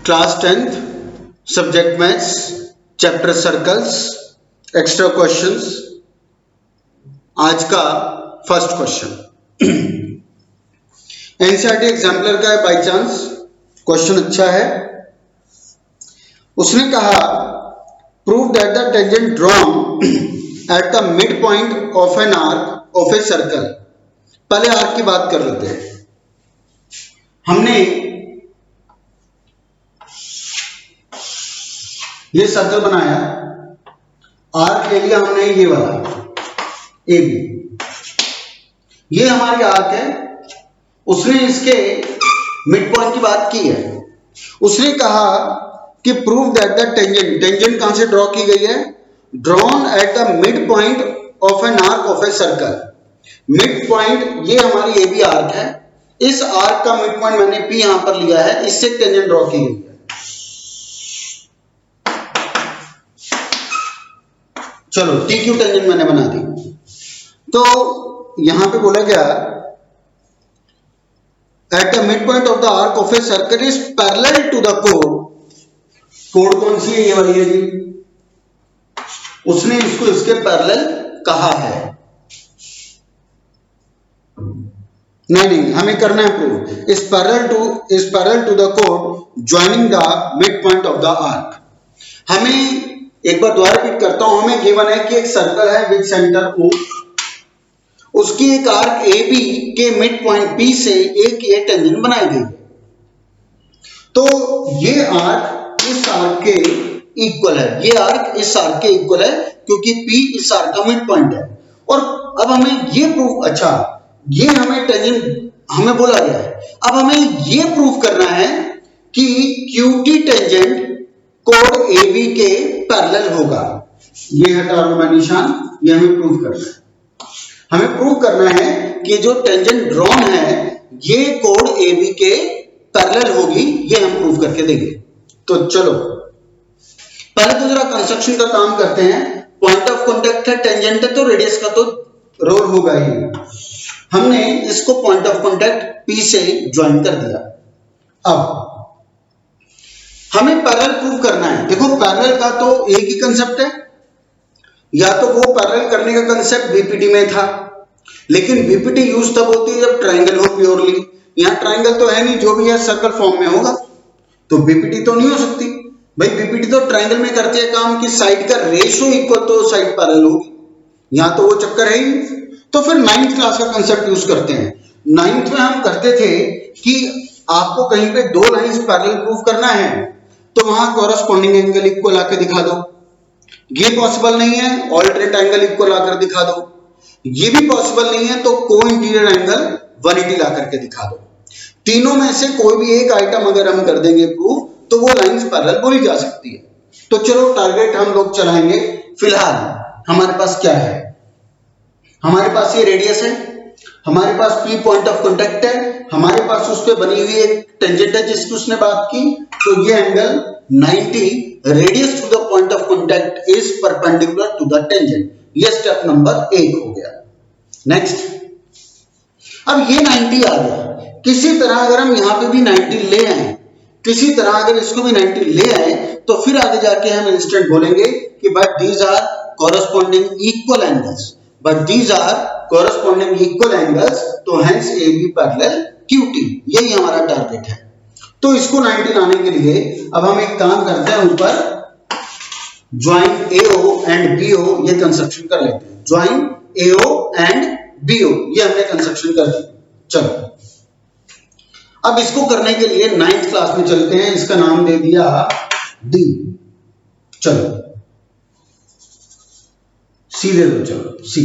Class 10th subject maths chapter circles extra questions. आज का first question NCERT exemplar का है बाय चांस। क्वेश्चन अच्छा है। उसने कहा prove that the tangent drawn at the mid point of an arc of a circle. पहले arc की बात कर लेते हैं। हमने ये सर्कल बनाया, आर्क ले लिया हमने ये वाला ए बी, ये हमारी आर्क है। उसने इसके मिड पॉइंट की बात की है। उसने कहा कि prove that the tangent, tangent कहां से ड्रॉ की गई है? Drawn at the mid point of an arc of a circle. Mid point ये हमारी ए बी आर्क है। इस आर्क का मिड पॉइंट मैंने पी यहां पर लिया है, इससे टेंजेंट ड्रॉ की गई है। चलो टी क्यू टेंजेंट मैंने बना दी। तो यहां पे बोला गया at the mid point of the arc of a circle is parallel to the code. Code कौन सी है? ये वाली है जी। उसने इसको इसके पैरेलल कहा है। नहीं, हमें करना है prove is parallel to the कोड joining the mid point of the arc. हमें एक बार दोबारा रिपीट करता हूं। हमें गिवन है कि एक सर्कल है विद सेंटर O, उसकी एक आर्क ए बी के मिड पॉइंट पी से एक ये टेंजेंट बनाई गई है। तो ये आर्क इस आर्क के इक्वल है, ये आर्क इस आर्क के इक्वल है क्योंकि पी इस आर्क का मिड पॉइंट है। और अब हमें ये प्रूफ, अच्छा ये हमें टेंजेंट हमें बोला गया है, अब हमें ये प्रूफ करना है कि क्यूटी टेंजेंट कोड ए बी के पैरेलल होगा। ये हटा लो मैं निशान, ये हमें प्रूव करना है। हमें प्रूव करना है कि जो टेंजेंट ड्रॉन है ये कोड ए बी के पैरेलल होगी। ये हम प्रूव करके देंगे। तो चलो पहले तो जरा कंस्ट्रक्शन का काम करते हैं। पॉइंट ऑफ कांटेक्ट है, टेंजेंट है, तो रेडियस का तो रोल होगा ही। हमने इसको पॉइंट ऑफ कांटेक्ट पी से ज्वाइन कर दिया। अब हमें पैरेलल प्रूव करना है। देखो पैरेलल का तो एक ही कंसेप्ट है, या तो वो पैरेलल करने का कंसेप्ट बीपीटी में था, लेकिन बीपीटी यूज तब होती है जब ट्रायंगल हो प्योरली। यहां ट्रायंगल तो है नहीं, जो भी है सर्कल फॉर्म में होगा, तो बीपीटी तो नहीं हो सकती भाई। बीपीटी तो ट्रायंगल में करते हैं काम कि साइड का रेशियो इक्वल तो साइड पैरेलल होगी। यहां तो वो चक्कर है ही। तो फिर 9th क्लास का कंसेप्ट यूज करते हैं। 9th में हम करते थे कि आपको कहीं पे दो लाइंस पैरेलल प्रूव करना है तो वहां कॉरेस्पॉन्डिंग एंगल इक्वल आके दिखा दो। ये पॉसिबल नहीं है, ऑल्टरनेट एंगल इक्वल आकर दिखा दो। ये भी पॉसिबल नहीं है तो को-इंटीरियर एंगल 180 ला करके दिखा दो। तीनों में से कोई भी एक आइटम अगर हम कर देंगे प्रूव तो वो लाइंस पैरेलल बोली जा सकती है। तो चलो टारगेट हम लोग चलाएंगे। फिलहाल हमारे पास क्या है? हमारे पास ये रेडियस है, हमारे पास पी पॉइंट ऑफ कांटेक्ट है, हमारे पास उस पे बनी हुई एक टेंजेंट है जिसकी उसने बात की। तो ये angle 90, radius to the point of contact is perpendicular to the tangent. ये स्टेप नंबर 1 हो गया। नेक्स्ट, अब ये 90 आ गया। किसी तरह अगर हम यहां पे भी 90 ले आए, किसी तरह अगर इसको भी 90 ले आए, तो फिर आगे जाके हम इंस्टेंट बोलेंगे कि but these are corresponding equal angles, but these are corresponding equal angles, तो hence AB parallel QT। यही हमारा टारगेट है। तो इसको 90 लाने के लिए अब हम एक काम करते हैं, ऊपर ज्वाइन AO एंड BO ये कंस्ट्रक्शन कर लेते हैं। ज्वाइन AO एंड BO ये हमने कंस्ट्रक्शन कर दी। चलो अब इसको करने के लिए 9th क्लास में चलते हैं। इसका नाम दे दिया D। चलो सी दे दो। चलो सी।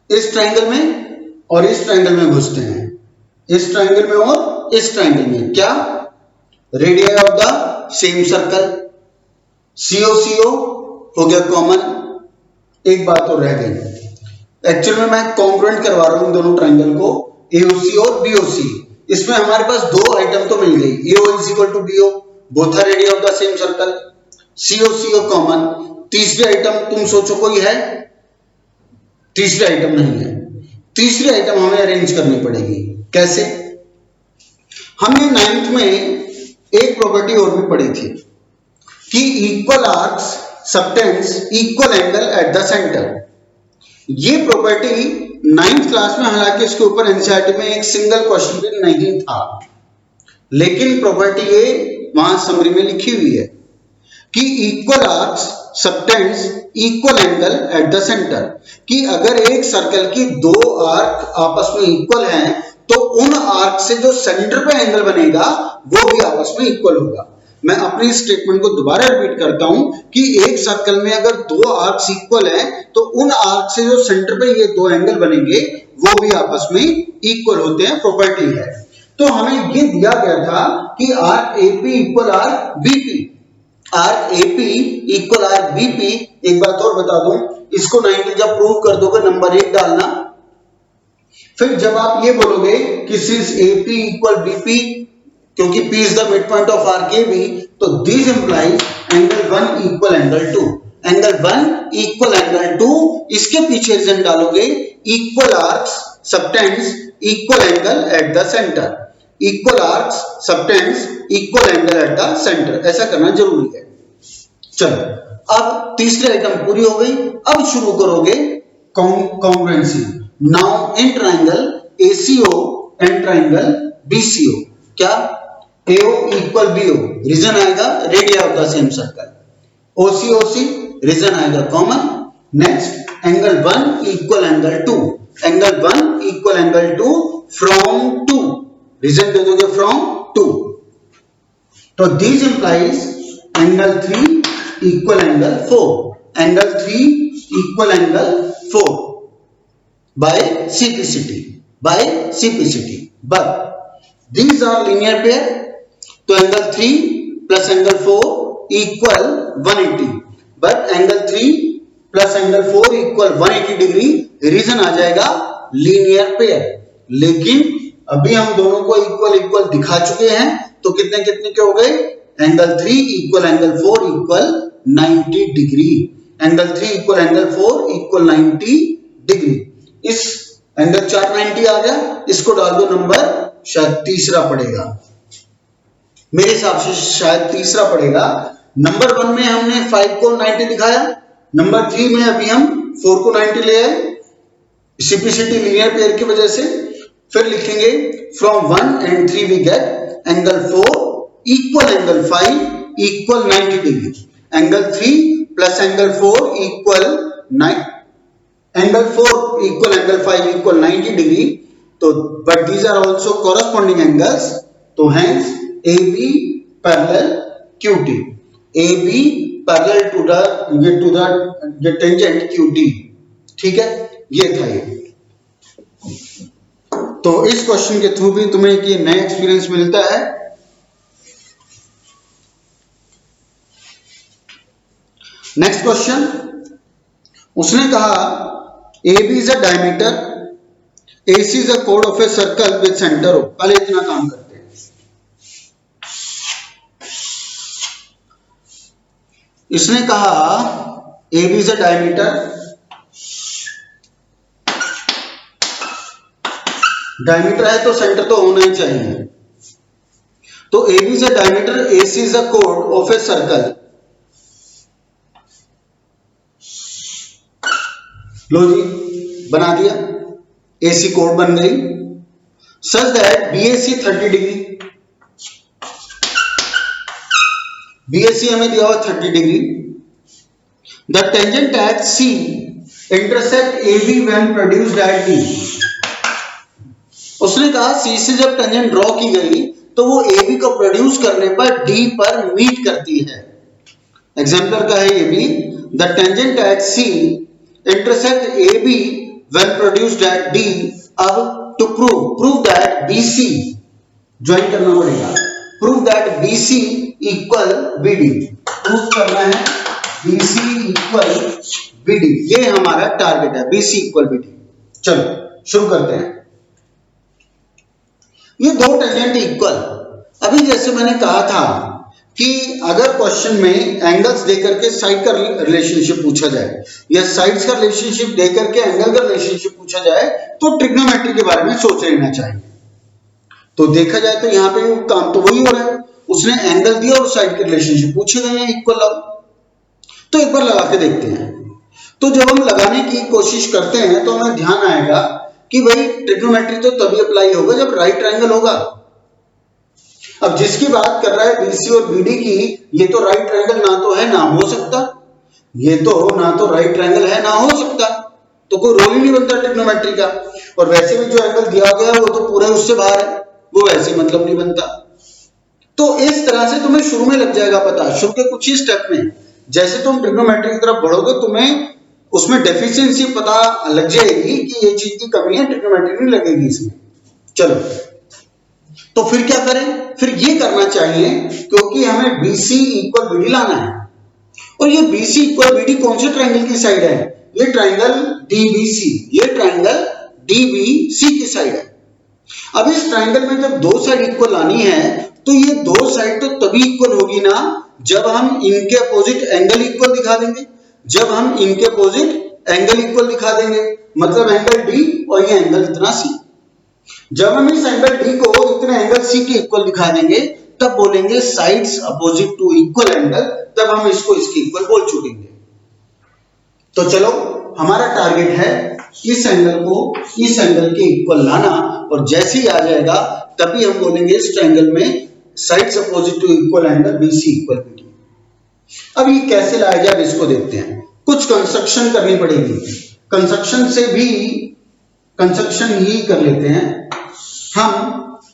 इस ट्रायंगल में और इस ट्रायंगल में घुसते हैं, इस ट्रायंगल में और इस ट्रायंगल में। क्या? Radius of the same circle. CO हो गया कॉमन। एक बात और रह गई। एक्चुअल में मैं कॉन्ग्रुएंट करवा रहा हूं दोनों ट्रायंगल को, AOC और BOC। इसमें हमारे पास दो आइटम तो मिल गई। AO is equal to BO, both are radius of the same circle. CO common. तीसरी आइटम तुम सोचो कोई है? तीसरी आइटम नहीं है। तीसरी आइटम हमें अरेंज करनी पड़ेगी। कैसे? हमने 9th में एक प्रॉपर्टी और भी पढ़ी थी कि equal arcs subtends equal angle at the centre. ये प्रॉपर्टी 9th क्लास में, हालांकि इसके ऊपर एनसीईआरटी में एक सिंगल क्वेश्चन भी नहीं था, लेकिन प्रॉपर्टी ये वहां समरी में लिखी हुई है कि equal arcs subtends equal angle at the centre, कि अगर एक सर्कल की दो आर्क आपस में इक्वल हैं तो उन आर्क से जो सेंटर पे एंगल बनेगा वो भी आपस में इक्वल होगा। मैं अपनी स्टेटमेंट को दोबारा रिपीट करता हूं कि एक सर्कल में अगर दो आर्क्स इक्वल हैं तो उन आर्क से जो सेंटर पे ये दो एंगल बनेंगे वो भी आपस में इक्वल होते हैं, प्रॉपर्टी है। तो हमें ये दिया गया था कि arc AP equal arc BP, arc AP equal arc BP. एक बात और बता दूं, इसको 90 जब प्रूव कर दोगे नंबर 1 डालना, फिर जब आप ये बोलोगे कि सिंस एपी इक्वल बीपी, क्योंकि P is the midpoint of arc AB, तो this implies angle 1 equal angle 2, angle 1 equal angle 2, इसके पीछे रीजन डालोगे equal arcs subtends equal angle at the center, equal arcs subtends equal angle at the center, ऐसा करना जरूरी है। चलो अब तीसरी आइटम पूरी हो गई, अब शुरू करोगे congruency. Now in triangle ACO and triangle BCO, क्या AO इक्वल BO, रीजन आएगा radii of the same circle. OC reason आएगा common. Next angle 1 equal angle 2, angle 1 equal angle 2 from 2, reason दे दोगे फ्रॉम 2। तो this implies angle 3 equal angle 4, angle 3 equal angle 4 by CPCT, but these are linear pair, तो angle 3 plus angle 4 equal 180, but angle 3 plus angle 4 equal 180 degree, reason आ जाएगा linear pair. लेकिन अभी हम दोनों को इक्वल दिखा चुके हैं, तो कितने कितने के हो गए, angle 3 equal angle 4 equal 90 degree, angle 3 equal angle 4 equal 90 degree. इस एंगल 490 आ गया, इसको डाल दो नंबर, शायद तीसरा पड़ेगा, मेरे हिसाब से शायद तीसरा पड़ेगा। नंबर 1 में हमने 5 को 90 दिखाया, नंबर 3 में अभी हम 4 को 90 ले आए, CPCT लीनियर पेयर की वजह से। फिर लिखेंगे from 1 and 3 we get angle 4 equal angle 5 equal 90 degree, angle 3 plus angle 4 equal 9, angle 4 equal angle 5 equal 90 degree. तो but these are also corresponding angles, तो hence AB parallel QT, AB parallel to the tangent QT, ठीक है, ये था ये। तो इस question के थ्रू भी तुम्हें एक नया एक्सपीरियंस मिलता है। नेक्स्ट क्वेश्चन, उसने कहा AB is a diameter, AC is a chord of a circle with center O। पहले इतना काम करते हैं। इसने कहा AB is a diameter, diameter है तो सेंटर तो होना ही चाहिए, तो AB is a diameter, AC is a chord of a circle, लो जी बना दिया, AC कोड बन गई, such that BAC 30 degree, BAC हमें दिया हुआ 30 degree, the tangent at C intersect AB when produced at D। उसने कहा C से जब टेंजेंट ड्रॉ की गई तो वो AB को प्रोड्यूस करने पर D पर मीट करती है। एग्जाम्पल का है ये भी, the tangent at C intersect AB when produced at D। अब to prove that BC, join करना पड़ेगा, prove that BC equal BD, prove करना है BC इक्वल BD, ये हमारा टारगेट है, BC इक्वल BD। चलो शुरू करते हैं। ये दो टेंजेंट इक्वल, अभी जैसे मैंने कहा था कि अगर क्वेश्चन में एंगल्स देकर के साइड का रिलेशनशिप पूछा जाए या साइड्स का रिलेशनशिप देकर के एंगल का रिलेशनशिप पूछा जाए तो ट्रिग्नोमेट्री के बारे में सोच लेना चाहिए। तो देखा जाए तो यहाँ पे काम तो वही हो रहा है, उसने एंगल दिया और साइड के रिलेशनशिप पूछे गए हैं, इक्वल लाओ। तो एक बार लगा के देखते हैं। तो जब हम लगाने की कोशिश करते हैं तो हमें ध्यान आएगा कि भाई ट्रिग्नोमेट्री तो तभी अप्लाई होगा जब राइट ट्रायंगल होगा। अब जिसकी बात कर रहा है बीसी और बीडी की, ये तो राइट ट्रायंगल ना तो है ना हो सकता, ये तो ना तो राइट ट्रायंगल है ना हो सकता, तो कोई रोल ही नहीं बनता ट्रिग्नोमेट्री का। और वैसे भी जो एंगल दिया गया है वो तो पूरा उससे बाहर है, वो वैसे मतलब नहीं बनता। तो इस तरह से तुम्हें शुरू में लग जाएगा पता, शुरू के कुछ ही स्टेप में। जैसे तुम ट्रिग्नोमेट्री की तरफ बढ़ोगे तुम्हें उसमें डेफिशिएंसी पता लग जाएगी कि ये चीज की कमी है, ट्रिग्नोमेट्री नहीं लगेगी इसमें। चलो तो फिर क्या करें, फिर ये करना चाहिए क्योंकि हमें BC इक्वल BD लाना है। और ये BC इक्वल BD कौन से ट्रायंगल की साइड है, ये ट्रायंगल DBC, ये ट्रायंगल DBC की साइड है। अब इस ट्रायंगल में जब दो साइड इक्वल आनी है तो ये दो साइड तो तभी इक्वल होगी ना जब हम इनके अपोजिट एंगल इक्वल दिखा देंगे। जब हम इनके अपोजिट एंगल इक्वल दिखा देंगे मतलब एंगल D और ये एंगल इतना C। जब हम इस एंगल D को इतने एंगल C के इक्वल दिखा देंगे तब बोलेंगे sides opposite to equal angle, तब हम इसको इसके इक्वल बोल चुकेंगे। तो चलो हमारा टारगेट है इस एंगल को इस एंगल के इक्वल लाना, और जैसे ही आ जाएगा तभी हम बोलेंगे इस ट्रायंगल में sides opposite to equal angle BC equal BD। अब ये कैसे लाया जाए इसको देखते हैं। कुछ कंस्ट्रक्शन करनी पड़ेगी, कंस्ट्रक्शन ही कर लेते हैं। हम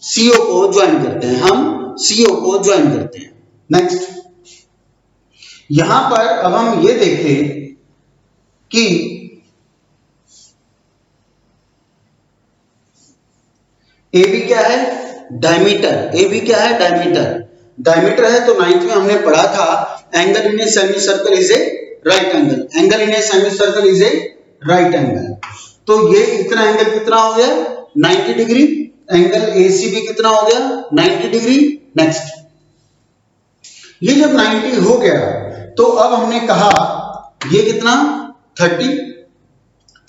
CO को ज्वाइन करते हैं, हम CO को ज्वाइन करते हैं। नेक्स्ट, यहां पर अब हम ये देखें कि AB क्या है, डायमीटर। AB क्या है, डायमीटर। डायमीटर है तो 9th में हमने पढ़ा था angle in a semi circle is a right angle, angle in a semi circle is a right angle. तो ये इतना एंगल कितना हो गया 90 डिग्री, एंगल ACB कितना हो गया 90 डिग्री। नेक्स्ट, ये जब 90 हो गया तो अब हमने कहा ये कितना 30,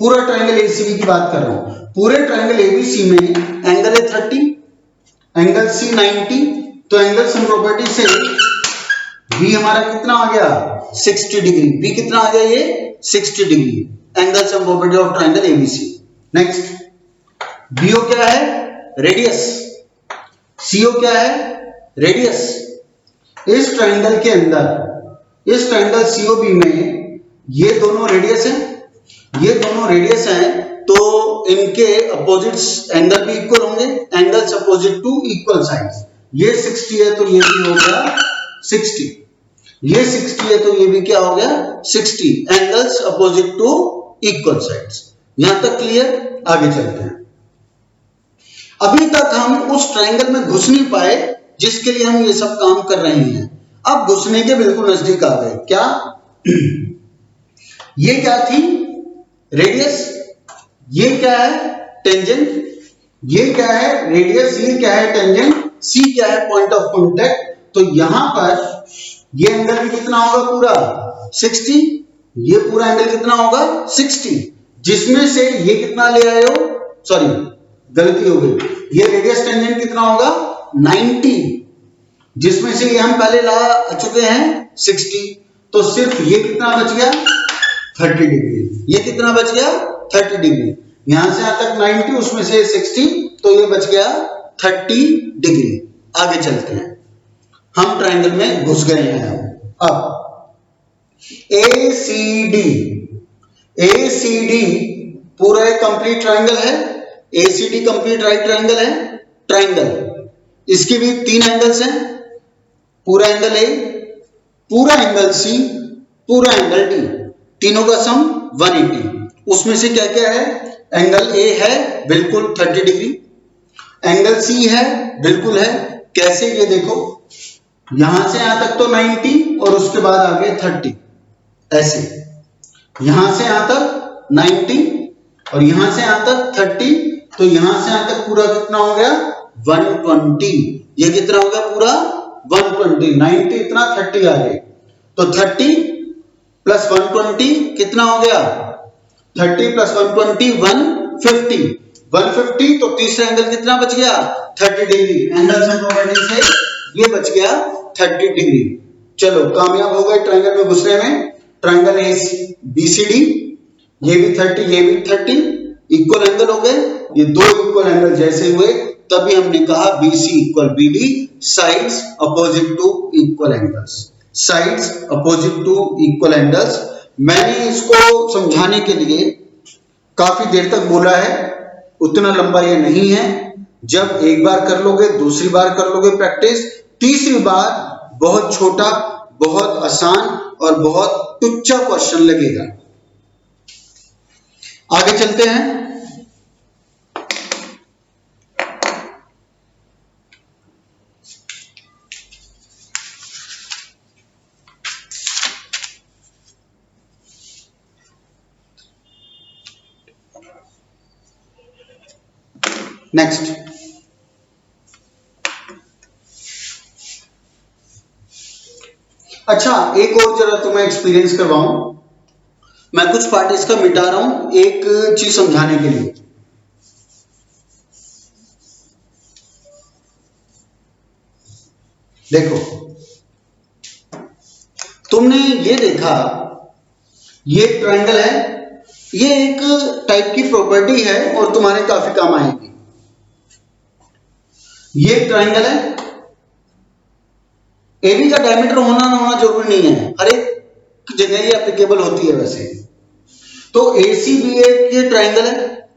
पूरा ट्रायंगल ACB की बात कर रहा हूं, पूरे ट्रायंगल ABC में एंगल है 30, एंगल C 90, तो एंगल सम प्रॉपर्टी से B हमारा कितना आ गया 60 डिग्री, B कितना आ गया ये 60 degree, angle sum property of triangle ABC। Next, BO क्या है रेडियस, CO क्या है रेडियस। इस ट्रायंगल के अंदर इस ट्रायंगल COB में ये दोनों रेडियस हैं, ये दोनों रेडियस हैं, तो इनके अपोजिट्स एंगल भी इक्वल होंगे, angles opposite to equal sides. ये 60 है तो ये भी हो गया 60, ये 60 है तो ये भी क्या हो गया 60, angles opposite to equal sides. यहां तक क्लियर, आगे चलते हैं। अभी तक हम उस ट्रायंगल में घुस नहीं पाए जिसके लिए हम ये सब काम कर रहे हैं, अब घुसने के बिल्कुल नजदीक आ गए। क्या ये क्या थी रेडियस, ये क्या है टेंजेंट, ये क्या है रेडियस, ये क्या है टेंजेंट, C क्या है पॉइंट ऑफ कांटेक्ट। तो यहां पर ये एंगल भी कितना होगा पूरा 60, ये पूरा एंगल कितना होगा 60, जिसमें से ये कितना ले आए हो, सॉरी गलती हो गई, ये रेडियस टेंजेंट कितना होगा 90, जिसमें से ये हम पहले ला चुके हैं 60, तो सिर्फ ये कितना बच गया 30 डिग्री, ये कितना बच गया 30 डिग्री। यहां से यहां तक 90, उसमें से 60, तो ये बच गया 30 डिग्री। आगे चलते हैं, हम ट्रायंगल में घुस गए हैं। अब ACD पूरा एक कंप्लीट ट्रायंगल है, ACD कंप्लीट राइट ट्रायंगल है। ट्रायंगल इसके भी 3 एंगल्स हैं, पूरा एंगल A, पूरा एंगल C, पूरा एंगल D, तीनों का सम 180। उसमें से क्या क्या है, एंगल A है बिल्कुल 30 डिग्री, एंगल C है बिल्कुल है, कैसे ये देखो, यहां से यहां तक तो 90 और उसके बाद आगे 30, ऐसे यहां से यहां तक 90 और यहां से यहां तक 30, तो यहां से यहां तक पूरा कितना हो गया 120, ये कितना हो गया पूरा 120, 90 इतना 30 आ गए, तो 30 प्लस 120 कितना हो गया 30 प्लस 120 150, तो तीसरा एंगल कितना बच गया 30 डिग्री, एंगल सम प्रॉपर्टी से ये बच गया 30 डिग्री। चलो कामयाब हो गए ट्रायंगल में घुसने में। ट्रायंगल इज बीसीडी, ये भी 30 ये भी 30, इक्वल एंगल हो गए। ये दो इक्वल एंगल जैसे हुए तभी हमने कहा BC equal BD, sides opposite to equal angles, sides opposite to equal angles. मैंने इसको समझाने के लिए काफी देर तक बोला है, उतना लंबा ये नहीं है। जब एक बार कर लोगे, दूसरी बार कर लोगे प्रैक्टिस, तीसरी बार बहुत छोटा, बहुत आसान और बहुत टुच्चा क्वेश्चन लगेगा। आगे चलते हैं। नेक्स्ट, अच्छा एक और जरा तुम्हें एक्सपीरियंस करवाऊं। मैं कुछ पार्ट इसका मिटा रहा हूं एक चीज समझाने के लिए। देखो, तुमने ये देखा, ये ट्रायंगल है, ये एक टाइप की प्रॉपर्टी है और तुम्हारे काफी काम आएगी। ये ट्रायंगल है, एबी का डायमीटर होना ना होना जरूरी नहीं है, हर एक जगह ये एप्लीकेबल होती है वैसे। तो एसीबी एक ये ट्रायंगल है,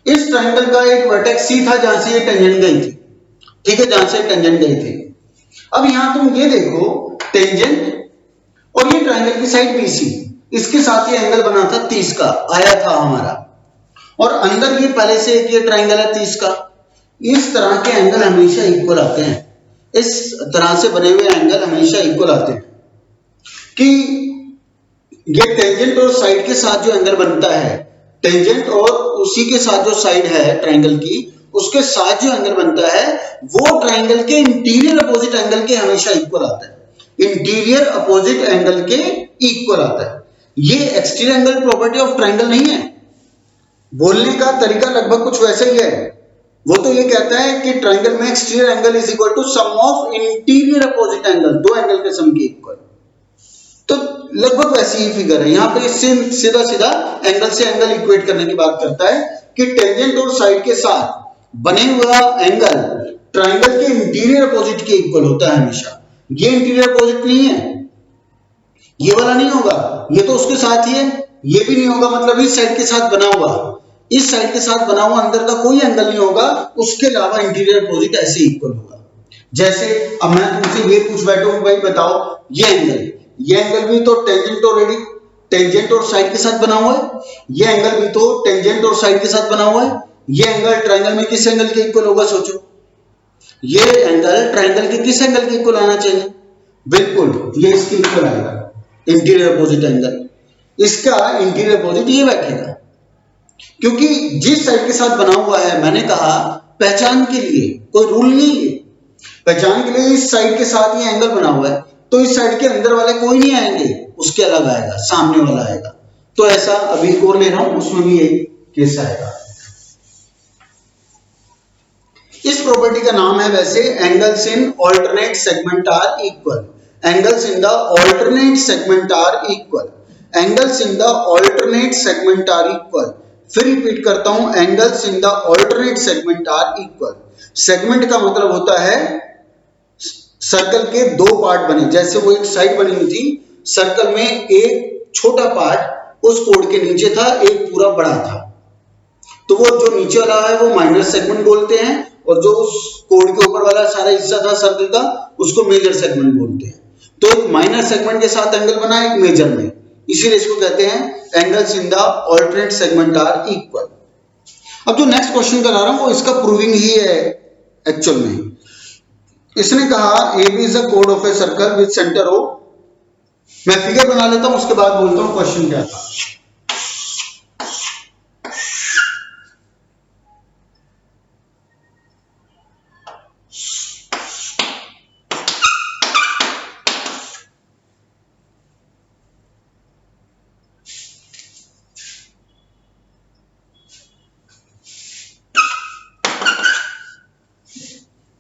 इस ट्रायंगल का एक वर्टेक्स सी था जहां से ये टेंजेंट गई थी, ठीक है, जहां से टेंजेंट गई थी। अब यहां तुम ये देखो, टेंजेंट और ये ट्रायंगल की साइड बीसी, इसके साथ ये एंगल बना था 30 का, आया था हमारा, और अंदर ये पहले से एक ये ट्रायंगल है 30 का। इस तरह के एंगल हमेशा इक्वल आते हैं, इस तरह से बने हुए एंगल हमेशा इक्वल आते हैं कि ये टेंजेंट और साइड के साथ जो एंगल बनता है, टेंजेंट और उसी के साथ जो साइड है ट्रायंगल की, उसके साथ जो एंगल बनता है वो ट्रायंगल के इंटीरियर अपोजिट एंगल के हमेशा इक्वल आता है, इंटीरियर अपोजिट एंगल के इक्वल आता है। ये exterior angle property of triangle नहीं है। बोलने का तरीका लगभग कुछ वैसे ही है। वो तो ये कहता है कि ट्रायंगल में exterior angle is equal to sum of interior opposite angle, दो एंगल के सम के इक्वल। तो लगभग वैसी ही फिगर है। यहां पे इससे सीधा सीधा एंगल से एंगल इक्वेट करने की बात करता है कि टेंजेंट और साइड के साथ बने हुआ एंगल ट्रायंगल के इंटीरियर अपोजिट के इक्वल होता है हमेशा। ये इंटीरियर अपोजिट नहीं है, ये वाला नहीं होगा, ये तो उसके साथ ही है, ये भी नहीं होगा, मतलब इस साइड के साथ बना हुआ, इस साइड के साथ बना हुआ अंदर का कोई एंगल नहीं होगा, उसके अलावा इंटीरियर अपोजिट ऐसे इक्वल होगा। जैसे अब मैं तुमसे ये पूछ बैठा हूं, भाई बताओ ये एंगल भी तो टेंजेंट ऑलरेडी, टेंजेंट और साइड के साथ बना हुआ है, ये एंगल भी तो टेंजेंट और साइड के साथ बना हुआ है। ये एंगल ट्रायंगल में किस एंगल के इक्वल होगा सोचो, ये एंगल ट्रायंगल के किस एंगल के इक्वल आना चाहिए? बिल्कुल ये इसके इक्वल आएगा, इंटीरियर अपोजिट एंगल, इसका इंटीरियर अपोजिट ये बैठेगा, क्योंकि जिस साइड के साथ बना हुआ है, मैंने कहा पहचान के लिए कोई रूल नहीं है, पहचान के लिए इस साइड के साथ ये एंगल बना हुआ है, तो इस साइड के अंदर वाले कोई नहीं आएंगे, उसके अलग आएगा, सामने वाला आएगा। तो ऐसा अभी एक और ले रहा हूं, उसमें भी यही केस आएगा। इस प्रॉपर्टी का नाम है वैसे angles in alternate segment are equal, angles in the alternate segment are equal, angles in the alternate segment are equal. फिर रिपीट करता हूं, angles in the alternate segment are equal. Segment का मतलब होता है सर्कल के दो पार्ट बने, जैसे वो एक साइड बनी हुई थी, सर्कल में एक छोटा पार्ट उस कोड के नीचे था, एक पूरा बड़ा था, तो वो जो नीचे वाला है वो माइनर सेगमेंट बोलते हैं, और जो उस कोड के ऊपर वाला सारा हिस्सा था सर्कल का, उसको मेजर सेगमेंट बोलते हैं। तो एक माइनर सेगमेंट के साथ एंगल बना है एक मेजर में, इसीलिए इसको कहते हैं angles in the alternate segment are equal. अब जो नेक्स्ट क्वेश्चन करा रहा हूं वो इसका प्रूविंग ही है एक्चुअल में। इसने कहा AB इज अ कोड of a circle with centre O। मैं फिगर बना लेता हूं, उसके बाद बोलता हूं क्वेश्चन क्या था।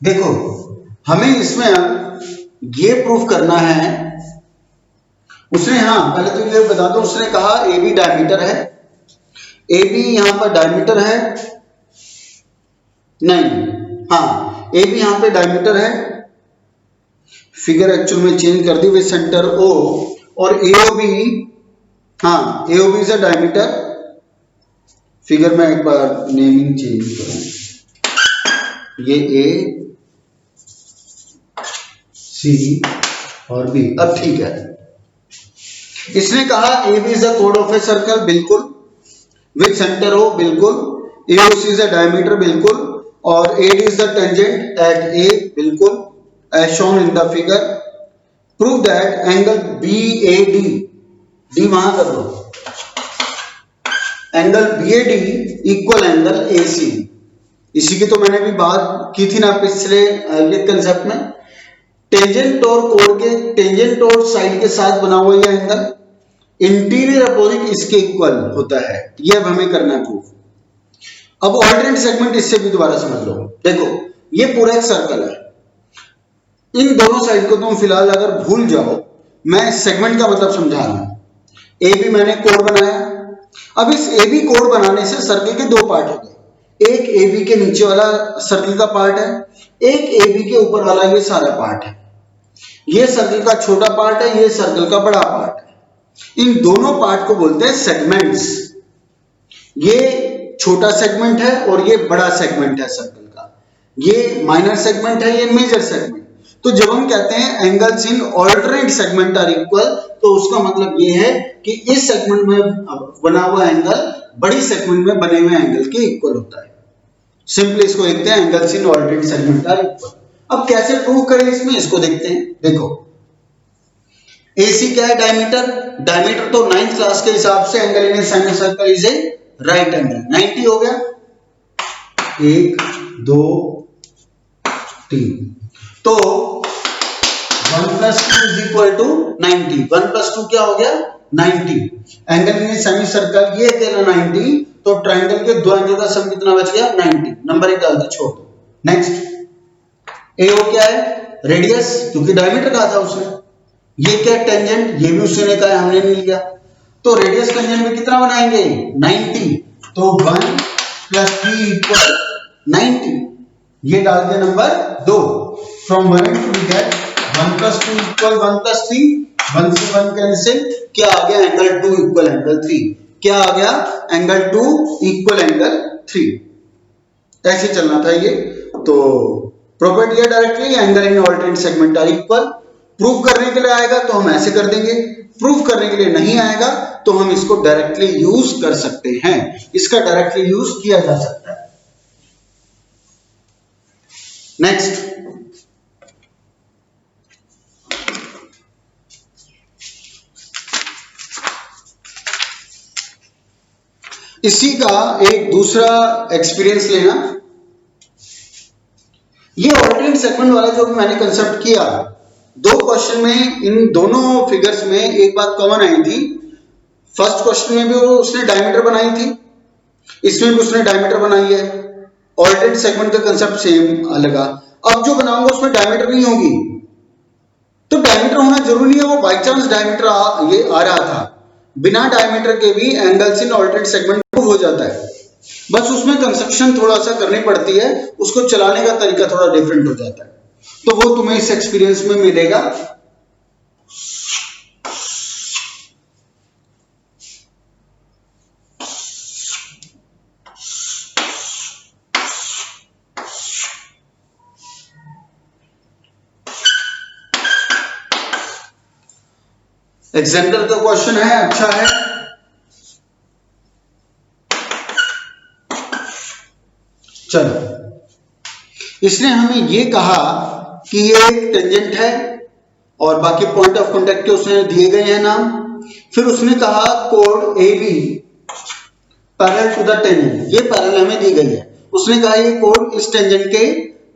देखो, हमें इसमें ये प्रूफ करना है। उसने, हाँ पहले तो ये बता दो, उसने कहा ए बी डायमीटर है, ए बी यहां पर डायमीटर है, नहीं, हाँ ए बी यहां पे डायमीटर है, फिगर एक्चुअल में चेंज कर दी विद सेंटर ओ, और एओबी, हाँ AOB is a diameter, figure में एक बार नेमिंग चेंज करूं, ये ए सी और बी, अब ठीक है। इसने कहा ए बी इज अ कोड ऑफ ए सर्कल, बिल्कुल, विद सेंटर ओ, बिल्कुल, एओसी इज अ डायमीटर, बिल्कुल, और AD is the tangent at A, बिल्कुल, as shown in the figure. Prove that angle BAD, D वहां कर दो, angle BAD equal angle AC। इसी की तो मैंने भी बात की थी ना पिछले कंसेप्ट में, टेंजेंट और कोड के, टेंजेंट और साइड के साथ बना हुआ यह एंगल इंटीरियर अपोजिट इसके इक्वल होता है, यह अब हमें करना है प्रूफ। अब ऑल्टरनेट सेगमेंट इससे भी दोबारा समझ लो, देखो ये पूरा एक सर्कल है, इन दोनों साइड को तुम फिलहाल अगर भूल जाओ, मैं सेगमेंट का मतलब समझा रहा हूं। ए बी मैंने कोड बनाया, अब इस ए बी कोड बनाने से सर्कल के दो पार्ट हो गए, एक ए बी के नीचे वाला सर्कल का पार्ट है, एक ए बी के ऊपर वाला ये सारा पार्ट है, ये सर्कल का छोटा पार्ट है, ये सर्कल का बड़ा पार्ट है। इन दोनों पार्ट को बोलते हैं सेगमेंट्स, ये छोटा सेगमेंट है और ये बड़ा सेगमेंट है सर्कल का, ये माइनर सेगमेंट है, ये मेजर सेगमेंट। तो जब हम कहते हैं angles in alternate segment are equal, तो उसका मतलब ये है कि इस सेगमेंट में बना हुआ एंगल बड़ी सेगमेंट में बने हुए एंगल के इक्वल होता है। सिंपली इसको लिखते हैं angles in alternate segment are equal. अब कैसे प्रूव करें इसमें, इसको देखते हैं। देखो AC क्या है, डायमीटर, डायमीटर तो 9th क्लास के हिसाब से angle in A semi-circle is a right angle, 90 हो गया, 1 2 3, तो 1 + 2 इज इक्वल टू 90, 1 + 2 क्या हो गया 90, एंगल इन सेमी सर्कल ये तेरा 90, तो ट्रायंगल के दो एंगल का सम कितना बच गया 90, नंबर एक डाल दो, छोड़ दो। नेक्स्ट AO क्या है, रेडियस, क्योंकि डायमीटर कहा था उसने, ये क्या टेंजेंट, ये भी उसने कहा, हमने नहीं लिया, तो रेडियस टेंजेंट में कितना बनाएंगे 90, तो 1 + 3 इक्वल 90, ये डाल दिया number 2। From 1 and 2 we get 1 + 2 equal 1 + 3, 1 से 1 कैंसिल, क्या आ गया एंगल 2 इक्वल एंगल 3, क्या आ गया एंगल 2 इक्वल एंगल 3। ऐसे चलना था ये, तो प्रॉपर्टी है directly angle in alternate segment are equal. Proof करने के लिए आएगा तो हम ऐसे कर देंगे, प्रूफ करने के लिए नहीं आएगा तो हम इसको डायरेक्टली यूज कर सकते हैं, इसका डायरेक्टली यूज किया जा सकता है। नेक्स्ट इसी का एक दूसरा एक्सपीरियंस लेना, ये ऑल्टरनेट सेगमेंट वाला जो भी मैंने कंसेप्ट किया, दो क्वेश्चन में इन दोनों फिगर्स में एक बात कॉमन आई थी। फर्स्ट क्वेश्चन में भी उसने डायमीटर बनाई थी, इसमें भी उसने डायमीटर बनाई है, ऑल्टरनेट सेगमेंट का कंसेप्ट सेम लगा। अब जो बनाऊंगा उसमें डायमीटर नहीं होगी, तो डायमीटर होना जरूरी है, वो बाय चांस डायमीटर ये आ रहा था, बिना डायमीटर के भी एंगल्स इन ऑल्टरनेट सेगमेंट हो जाता है, बस उसमें कंस्ट्रक्शन थोड़ा सा करनी पड़ती है, उसको चलाने का तरीका थोड़ा डिफरेंट हो जाता है, तो वो तुम्हें इस एक्सपीरियंस में मिलेगा। एग्जाम्पल का क्वेश्चन है, अच्छा है। चलो, इसने हमें ये कहा कि ये एक टेंजेंट है और बाकी पॉइंट ऑफ कांटेक्ट के उसने दिए गए हैं नाम, फिर उसने कहा कोड A B parallel to the tangent, ये पैरेलल हमें दी गई है, उसने कहा ये कोड इस टेंजेंट के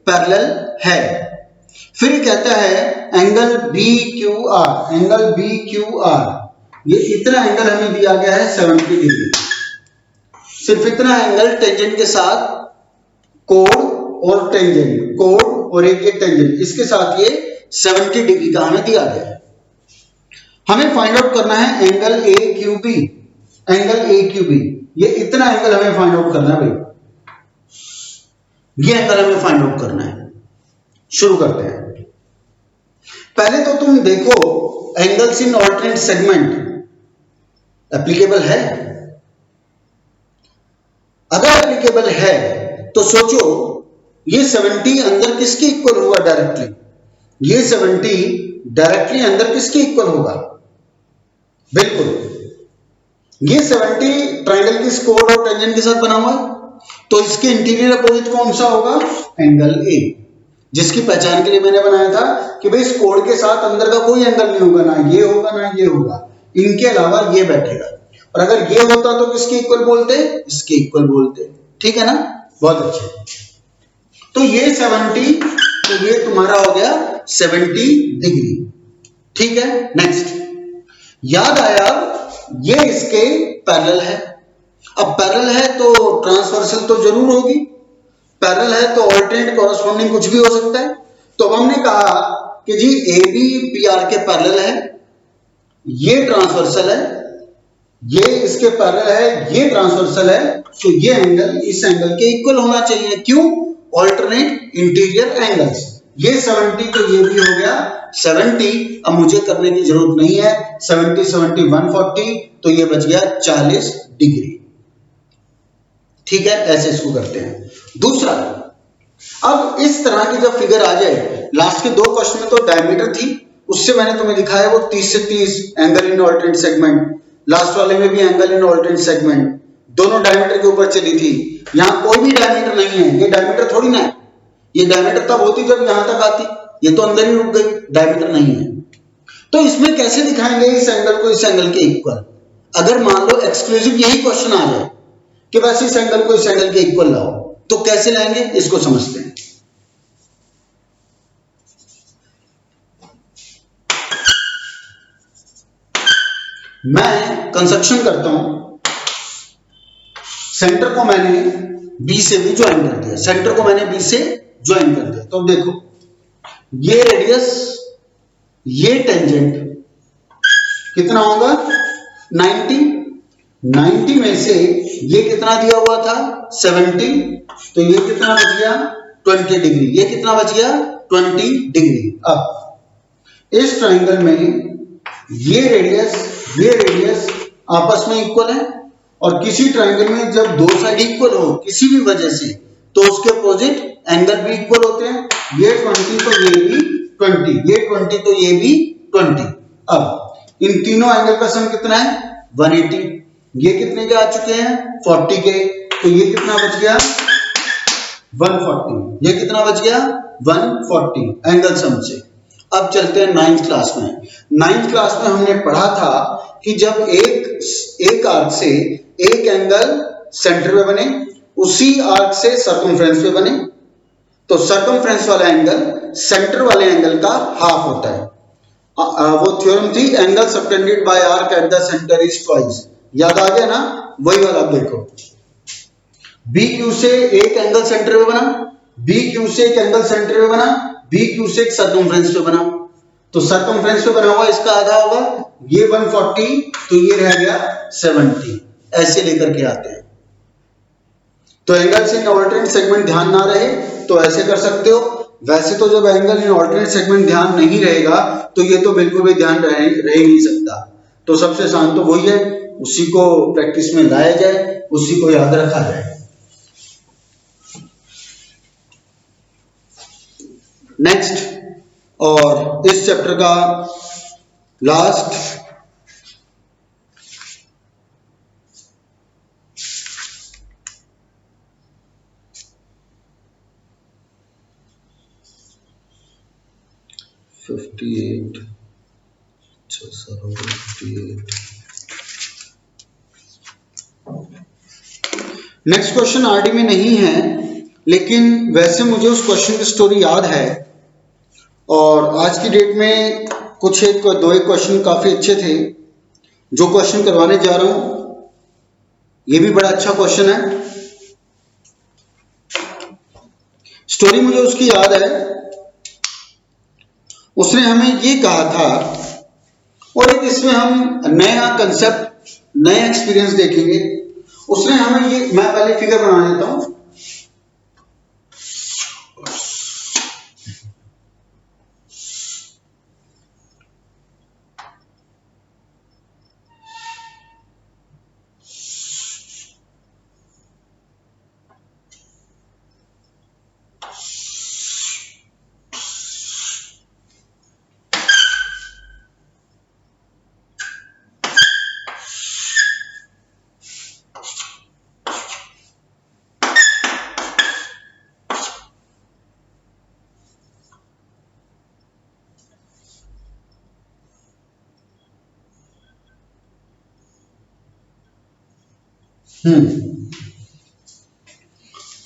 पैरेलल है। फिर ये कहता है angle B Q R, angle B Q R, ये इतना एंगल हमें दिया गया है 70 डिग्री, सिर्फ इतना एंगल टेंजेंट के साथ कोड और टेंजेंट, कोड और एक टेंजेंट, इसके साथ ये 70 डिग्री का हमें दिया गया है। हमें फाइंड आउट करना है angle A Q B. Angle A Q B, ये इतना एंगल हमें फाइंड आउट करना है भाई, ये एंगल हमें फाइंड आउट करना है। शुरू करते हैं। पहले तो तुम देखो angles in alternate segment applicable है। अगर एप्लीकेबल है तो सोचो ये 70 अंदर किसके इक्वल होगा डायरेक्टली, ये 70 डायरेक्टली अंदर किसके इक्वल होगा, बिल्कुल ये 70 ट्रायंगल की कोड और टेंजेंट के साथ बना हुआ है, तो इसके इंटीरियर अपोजिट कौन सा होगा, एंगल ए, जिसकी पहचान के लिए मैंने बनाया था कि भाई इस कोड के साथ अंदर का कोई एंगल नहीं होगा, ना ये होगा ना ये होगा, इनके अलावा ये बैठेगा। और अगर ये होता तो किसके इक्वल बोलते, इसके इक्वल बोलते। ठीक है ना, बहुत अच्छे। तो ये 70, तो ये तुम्हारा हो गया 70 डिग्री। ठीक है, नेक्स्ट याद आया ये इसके पैरेलल है। अब पैरेलल है तो ट्रांसवर्सल तो जरूर होगी, पैरेलल है तो ऑल्टरनेट कॉरस्पॉन्डिंग कुछ भी हो सकता है। तो हमने कहा कि जी ए बी पी आर के पैरेलल है, ये ट्रांसवर्सल है, ये इसके पैरेलल है, ये ट्रांसवर्सल है, तो ये एंगल इस एंगल के इक्वल होना चाहिए। क्यों, ऑल्टरनेट इंटीरियर एंगल्स। ये 70 तो ये भी हो गया 70। अब मुझे करने की जरूरत नहीं है, 70 70 140, तो ये बच गया 40 डिग्री। ठीक है, ऐसे इसको करते हैं। दूसरा, अब इस तरह की जब फिगर आ जाए, लास्ट के 2 क्वेश्चन में तो डायमीटर थी, उससे मैंने तुम्हें दिखाया वो 30 से 30 angle in alternate segment, last वाले में भी एंगल इन ऑल्टरनेट सेगमेंट, दोनों डायमीटर के ऊपर चली थी। यहां कोई भी डायमीटर नहीं है, ये डायमीटर थोड़ी ना है, ये डायमीटर तब होती जब यहां तक आती, ये तो अंदर ही रुक गई, डायमीटर नहीं है। तो इसमें कैसे दिखाएंगे इस एंगल को इस एंगल के इक्वल। अगर मान लो एक्सक्लूसिव यही क्वेश्चन आ जाए कि बस इस एंगल को इस एंगल के इक्वल लाओ, तो कैसे लाएंगे इसको समझते हैं। मैं कंस्ट्रक्शन करता हूं, सेंटर को मैंने बी से भी ज्वाइन कर दिया, सेंटर को मैंने बी से ज्वाइन कर दिया। तो देखो ये रेडियस, ये टेंजेंट कितना होगा 90, 90 में से ये कितना दिया हुआ था 70, तो ये कितना बच गया 20 डिग्री, ये कितना बच गया 20 डिग्री। अब इस ट्राइंगल में ये रेडियस आपस में इक्वल है, और किसी ट्राइंगल में जब दो साइड इक्वल हो किसी भी वजह से, तो उसके अपोजिट एंगल भी इक्वल होते हैं। ये 20 तो ये भी 20, ये 20 तो ये भी 20। अब इन तीनों एंगल का सम कितना है 180, ये कितने के आ चुके हैं 40 के, तो ये कितना बच गया 140, ये कितना बच गया 140 एंगल सम से। अब चलते हैं 9th क्लास में। 9th क्लास में हमने पढ़ा था कि जब एक आर्क से एक एंगल सेंटर पे बने, उसी आर्क से सर्कमफ्रेंस पे बने, तो सर्कमफ्रेंस वाला एंगल सेंटर वाले एंगल का हाफ होता है। वो थ्योरम थी angle subtended bye arc at the centre is twice, याद आ गया ना, वही वाला। देखो बी क्यू से एक एंगल सेंटर पे बना, बी क्यू से एक एंगल सेंटर पे बना, बी क्यू से एक सर्कमफ्रेंस पे बना, तो सर्कमफ्रेंस पे बना हुआ इसका आधा होगा, ये 140, तो ये रह गया 70, ऐसे लेकर के आते हैं। तो एंगल्स इन ऑल्टरनेट सेगमेंट ध्यान ना रहे तो ऐसे कर सकते हो। वैसे तो जब एंगल इन ऑल्टरनेट सेगमेंट ध्यान नहीं रहेगा तो ये तो बिल्कुल भी ध्यान रह ही नहीं सकता। तो सबसे आसान तो वही है, उसी को प्रैक्टिस में लाया जाए, उसी को याद रखा जाए। नेक्स्ट, और इस चैप्टर का लास्ट नेक्स्ट क्वेश्चन आरडी में नहीं है, लेकिन वैसे मुझे उस क्वेश्चन की स्टोरी याद है, और आज की डेट में कुछ दो एक क्वेश्चन काफी अच्छे थे। जो क्वेश्चन करवाने जा रहा हूं ये भी बड़ा अच्छा क्वेश्चन है। स्टोरी मुझे उसकी याद है। उसने हमें ये कहा था, और एक इसमें हम नया कंसेप्ट, नया एक्सपीरियंस देखेंगे। उसने हमें ये, मैं पहले फिगर बना देता हूं।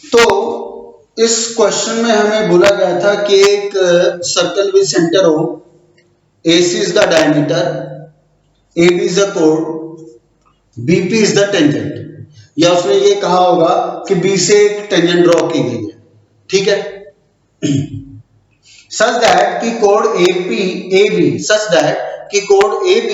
तो इस क्वेश्चन में हमें बोला गया था कि एक सर्कल विद सेंटर हो, AC is the diameter, AB is the code, BP is the tangent, या उसने ये कहा होगा कि B से एक टेंजेंट ड्रॉ की गई है, ठीक है। सच दैट कि कोड AB सच दैट कि कोड AB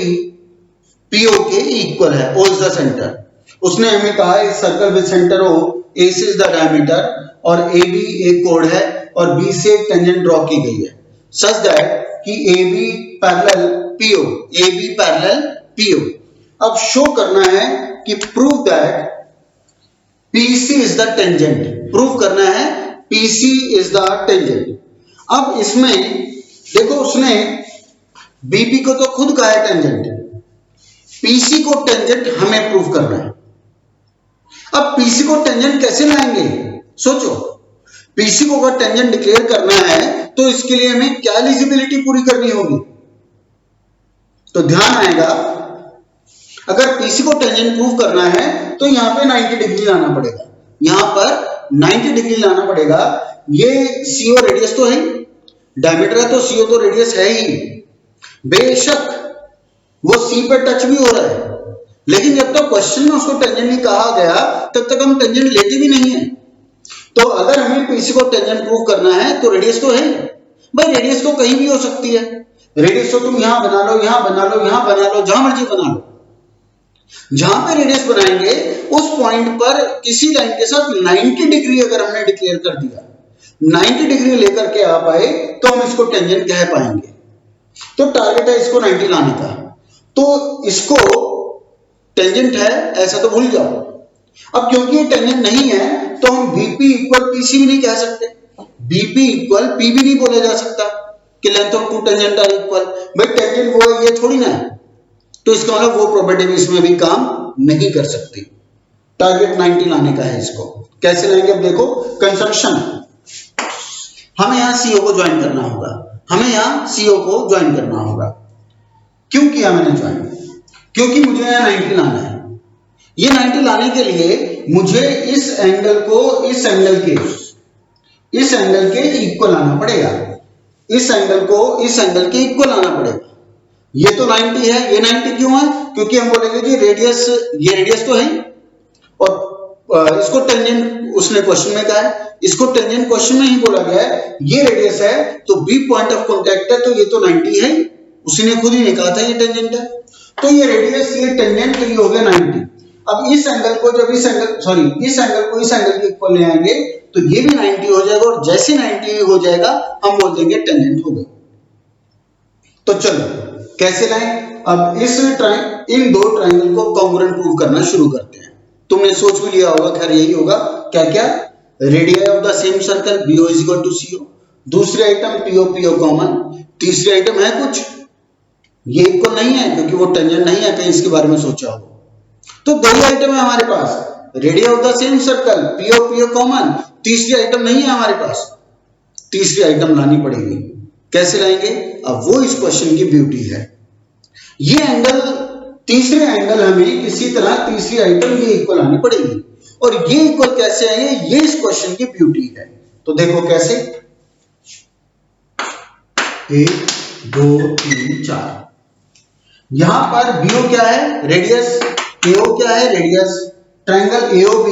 PO के इक्वल है, O इज द सेंटर। उसने हमें कहा है सर्कल विद सेंटर हो, AC इज द डायमीटर और AB एक कोड है और B से एक टेंजेंट ड्रॉ की गई है, सच दैट कि AB parallel PO, AB parallel PO। अब शो करना है कि prove that PC is the tangent, prove करना है PC इज द टेंजेंट। अब इसमें देखो, उसने BP को तो खुद कहा है टेंजेंट, PC को टेंजेंट हमें प्रूव करना है। अब PC को टेंजेंट कैसे लाएंगे, सोचो। PC को अगर टेंजेंट डिक्लेयर करना है तो इसके लिए हमें क्या एलिजिबिलिटी पूरी करनी होगी, तो ध्यान आएगा, अगर PC को टेंजेंट प्रूव करना है तो यहां पे 90 डिग्री लाना पड़ेगा, यहां पर 90 डिग्री लाना पड़ेगा। ये CO रेडियस तो है, डायमीटर है तो CO तो रेडियस है ही, बेशक वो C पे टच भी हो रहा है, लेकिन जब तक क्वेश्चन में उसको टेंजेंट नहीं कहा गया तब तक हम टेंजेंट लेते भी नहीं है। तो अगर हमें PC को टेंजेंट प्रूव करना है तो रेडियस तो है भाई, रेडियस तो कहीं भी हो सकती है, रेडियस तो तुम यहां बना लो, यहां बना लो, यहां बना लो, जहां मर्जी बना लो। जहां पे रेडियस बनाएंगे उस पॉइंट पर किसी लाइन के साथ 90 डिग्री अगर हमने डिक्लेयर कर दिया, 90 डिग्री लेकर के आप आए तो हम इसको टेंजेंट कह पाएंगे। तो टारगेट है इसको 90 लाने का, तो इसको टेंजेंट है ऐसा तो भूल जाओ। अब क्योंकि ये टेंजेंट नहीं है तो हम BP इक्वल PC भी नहीं कह सकते, BP इक्वल P भी नहीं बोला जा सकता कि length of two tangent are equal, भाई टेंजेंट वो है ये थोड़ी ना है, तो इसका मतलब वो प्रॉपर्टी इसमें भी काम नहीं कर सकती। टारगेट 90 लाने का है, इसको कैसे लाएंगे, अब देखो कंजम्पशन, हमें यहां CO को ज्वाइन करना होगा, हमें यहां CO को ज्वाइन करना होगा। क्यों किया मैंने ज्वाइन, क्योंकि मुझे यहां 90 लाना है। ये 90 लाने के लिए मुझे इस एंगल को इस एंगल के इक्वल लाना पड़ेगा, इस एंगल को इस एंगल के इक्वल लाना पड़ेगा। ये तो 90 है, ये 90 क्यों है, क्योंकि हम बोलेंगे कि रेडियस, ये रेडियस तो है और इसको टेंजेंट उसने क्वेश्चन में कहा है, इसको टेंजेंट क्वेश्चन में ही बोला गया है, ये रेडियस है तो B पॉइंट ऑफ कांटेक्ट है, तो ये तो 90 है, उसी ने खुद ही ने कहा था ये टेंजेंट है, तो ये रेडियस, ये टेंजेंट, तो ये हो गया 90। अब इस एंगल को जब इस एंगल को इस एंगल के इक्वल ले आएंगे तो ये भी 90 हो जाएगा, और जैसे 90 हो जाएगा हम बोल देंगे टेंजेंट हो गई। तो चलो कैसे लाएं, अब इन दो ट्राइंगल को कॉन्ग्रुएंट प्रूव करना शुरू करते हैं। तुमने सोच भी लिया होगा, खैर यही होगा, क्या क्या, radius of the same circle BO is equal to CO, दूसरी आइटम PO कॉमन, तीसरी आइटम है कुछ, ये इक्वल नहीं है क्योंकि वो टेंजेंट नहीं है, कहीं इसके बारे में सोचा हो। तो दो ही आइटम है हमारे पास, radius of the same circle PO common, तीसरी आइटम नहीं है हमारे पास, तीसरी आइटम लानी पड़ेगी। कैसे लाएंगे, अब वो इस क्वेश्चन की ब्यूटी है। ये एंगल, तीसरे एंगल हमें किसी तरह तीसरी आइटम ये इक्वल आनी पड़ेगी, और ये इक्वल कैसे आएंगे, ये इस क्वेश्चन की ब्यूटी है। तो देखो कैसे, 1 2 3 4, यहां पर BO क्या है, रेडियस, AO क्या है, रेडियस, ट्रायंगल AOB,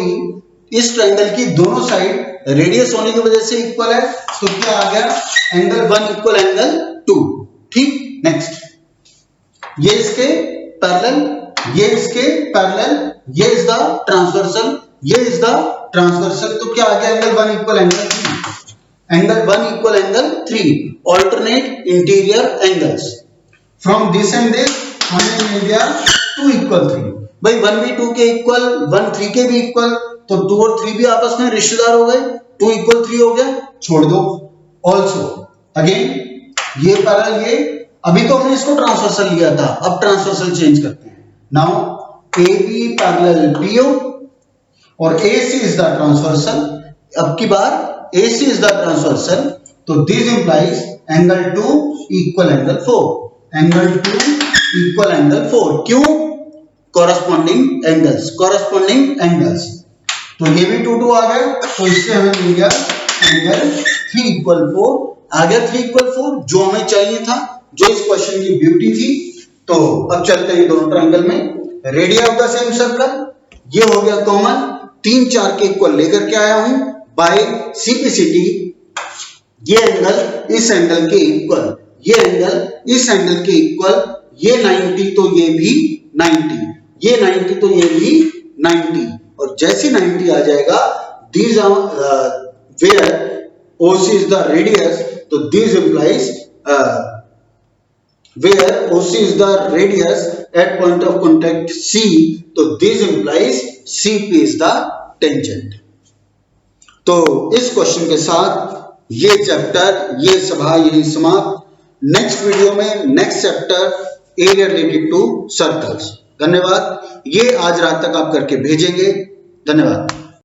इस ट्रायंगल की दोनों साइड रेडियस होने की वजह से इक्वल है, तो क्या आ गया, एंगल 1 इक्वल एंगल 2। ठीक, नेक्स्ट, ये इसके पैरेलल, ये इसके पैरेलल, ये इज द ट्रांसवर्सल, ये इज द ट्रांसवर्सल, तो क्या आ गया angle 1 equal angle 3, angle 1 equal angle 3, alternate interior angles from this and this हमें मिल गया 2 इक्वल 3। भाई 1 भी 2 के इक्वल, 1 3 के भी इक्वल, तो 2 और 3 भी आपस में रिश्तेदार हो गए, 2 इक्वल 3 हो गया, छोड़ दो। ऑल्सो अगेन ये पैरेलल, ये अभी तो हमने इसको ट्रांसवर्सल लिया था, अब ट्रांसवर्सल चेंज करते हैं। नाउ AB पैरेलल PO और AC इज द ट्रांसवर्सल, अब की बार AC इज द ट्रांसवर्सल, तो this implies angle 2 equal angle 4, angle 2 equal angle 4, क्यों? कॉरस्पॉन्डिंग एंगल्स, कॉरस्पॉन्डिंग एंगल्स, तो ये भी 2 2 आ गया, तो इससे हमें मिल गया एंगल 3 इक्वल 4, आ गया 3 इक्वल 4, जो हमें चाहिए था, जो इस क्वेश्चन की ब्यूटी थी। तो अब चलते हैं दोनों ट्रायंगल में, radio of the same circle, ये हो गया कॉमन, 3 4 के इक्वल लेकर के आया हूं, बाय सिंप्लिसिटी ये एंगल इस एंगल के इक्वल, ये एंगल इस एंगल के इक्वल, ये 90 तो ये भी 90, ये 90 तो ये भी 90, और जैसे 90 आ जाएगा, these are where OC is the radius, तो this implies where OC is the radius at point of contact C, तो this implies CP is the tangent। तो इस क्वेश्चन के साथ ये चैप्टर, ये सभा यही समाप्त। नेक्स्ट वीडियो में next chapter area related to circles. धन्यवाद। ये आज रात तक आप करके भेजेंगे। धन्यवाद।